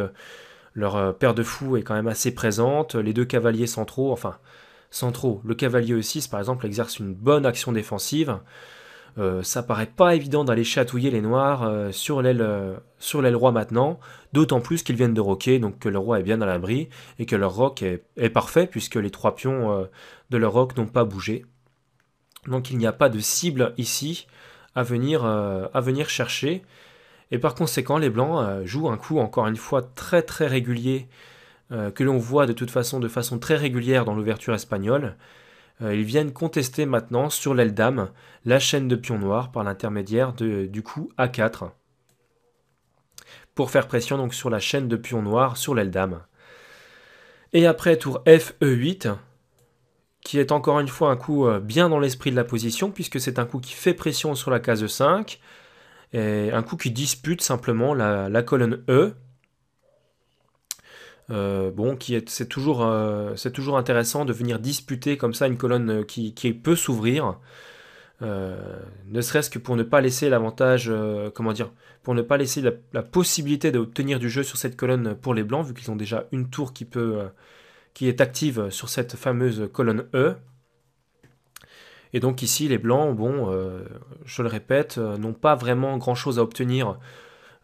leur paire de fous est quand même assez présente. Les deux cavaliers centraux, le cavalier E6 par exemple exerce une bonne action défensive. Ça paraît pas évident d'aller chatouiller les noirs sur l'aile roi maintenant, d'autant plus qu'ils viennent de roquer, donc que le roi est bien à l'abri, et que leur roc est parfait, puisque les 3 pions de leur roc n'ont pas bougé. Donc il n'y a pas de cible ici à venir chercher, et par conséquent les blancs jouent un coup encore une fois très très régulier, que l'on voit de façon très régulière dans l'ouverture espagnole. Ils viennent contester maintenant sur l'aile dame la chaîne de pions noirs par l'intermédiaire du coup A4 pour faire pression donc sur la chaîne de pions noirs sur l'aile dame. Et après tour F E8 qui est encore une fois un coup bien dans l'esprit de la position puisque c'est un coup qui fait pression sur la case 5 et un coup qui dispute simplement la colonne E. C'est toujours intéressant de venir disputer comme ça une colonne qui peut s'ouvrir, ne serait-ce que pour ne pas laisser l'avantage, pour ne pas laisser la possibilité d'obtenir du jeu sur cette colonne pour les blancs, vu qu'ils ont déjà une tour qui est active sur cette fameuse colonne E. Et donc ici, les blancs, je le répète, n'ont pas vraiment grand-chose à obtenir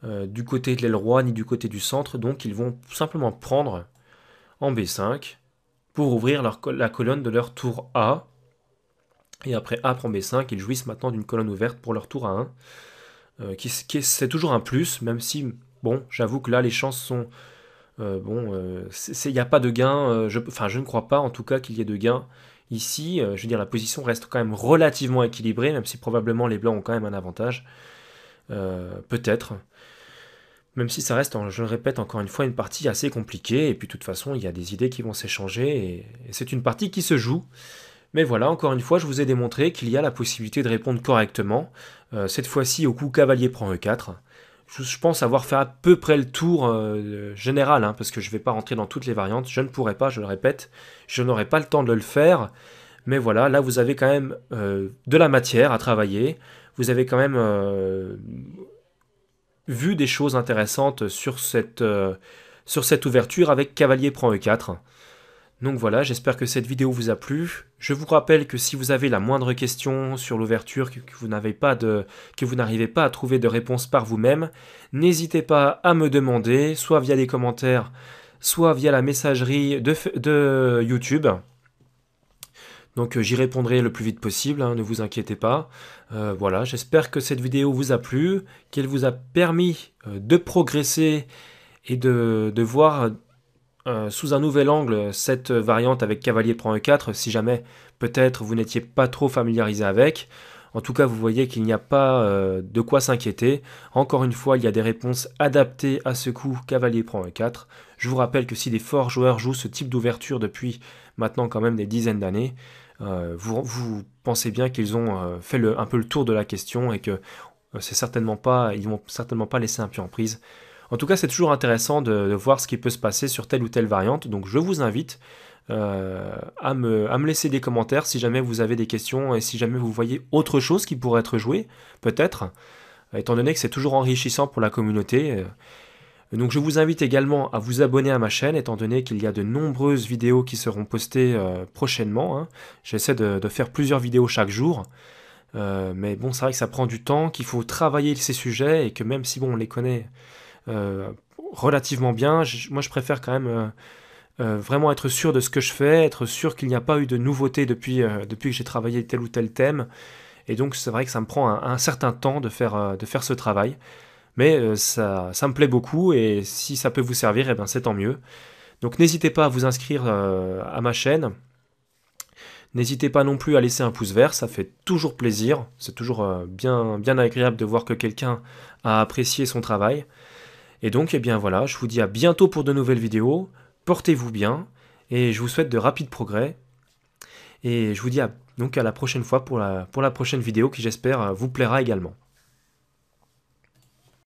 du côté de l'aile roi ni du côté du centre, donc ils vont simplement prendre en B5 pour ouvrir la colonne de leur tour A. Et après A prend B5, ils jouissent maintenant d'une colonne ouverte pour leur tour A1, c'est toujours un plus, même si, j'avoue que là les chances sont... il n'y a pas de gain, je ne crois pas en tout cas qu'il y ait de gain ici. Je veux dire, la position reste quand même relativement équilibrée, même si probablement les blancs ont quand même un avantage. Peut-être. Même si ça reste, je le répète encore une fois, une partie assez compliquée, et puis de toute façon, il y a des idées qui vont s'échanger, et c'est une partie qui se joue. Mais voilà, encore une fois, je vous ai démontré qu'il y a la possibilité de répondre correctement, cette fois-ci au coup cavalier prend E4. Je pense avoir fait à peu près le tour général, hein, parce que je ne vais pas rentrer dans toutes les variantes, je ne pourrais pas, je le répète, je n'aurai pas le temps de le faire, mais voilà, là vous avez quand même de la matière à travailler, vous avez quand même vu des choses intéressantes sur cette ouverture avec cavalier prend E4. Donc voilà, j'espère que cette vidéo vous a plu. Je vous rappelle que si vous avez la moindre question sur l'ouverture, que vous n'arrivez pas à trouver de réponse par vous-même, n'hésitez pas à me demander, soit via les commentaires, soit via la messagerie de YouTube. Donc j'y répondrai le plus vite possible, hein, ne vous inquiétez pas. Voilà, j'espère que cette vidéo vous a plu, qu'elle vous a permis de progresser et de voir sous un nouvel angle cette variante avec cavalier prend E4, si jamais peut-être vous n'étiez pas trop familiarisé avec. En tout cas, vous voyez qu'il n'y a pas de quoi s'inquiéter. Encore une fois, il y a des réponses adaptées à ce coup cavalier prend E4. Je vous rappelle que si des forts joueurs jouent ce type d'ouverture depuis maintenant quand même des dizaines d'années, vous pensez bien qu'ils ont fait un peu le tour de la question et que ils vont certainement pas laisser un pion en prise. En tout cas, c'est toujours intéressant de voir ce qui peut se passer sur telle ou telle variante. Donc je vous invite à me laisser des commentaires si jamais vous avez des questions et si jamais vous voyez autre chose qui pourrait être joué, peut-être, étant donné que c'est toujours enrichissant pour la communauté. Donc je vous invite également à vous abonner à ma chaîne, étant donné qu'il y a de nombreuses vidéos qui seront postées prochainement, hein. J'essaie de faire plusieurs vidéos chaque jour. Mais bon, c'est vrai que ça prend du temps, qu'il faut travailler ces sujets et que même si on les connaît relativement bien, moi je préfère quand même vraiment être sûr de ce que je fais, être sûr qu'il n'y a pas eu de nouveautés depuis que j'ai travaillé tel ou tel thème. Et donc c'est vrai que ça me prend un certain temps de faire ce travail. Mais ça me plaît beaucoup et si ça peut vous servir, eh ben, c'est tant mieux. Donc n'hésitez pas à vous inscrire à ma chaîne. N'hésitez pas non plus à laisser un pouce vert, ça fait toujours plaisir. C'est toujours bien agréable de voir que quelqu'un a apprécié son travail. Et donc, eh bien voilà, je vous dis à bientôt pour de nouvelles vidéos. Portez-vous bien et je vous souhaite de rapides progrès. Et je vous dis donc à la prochaine fois pour la prochaine vidéo qui j'espère vous plaira également.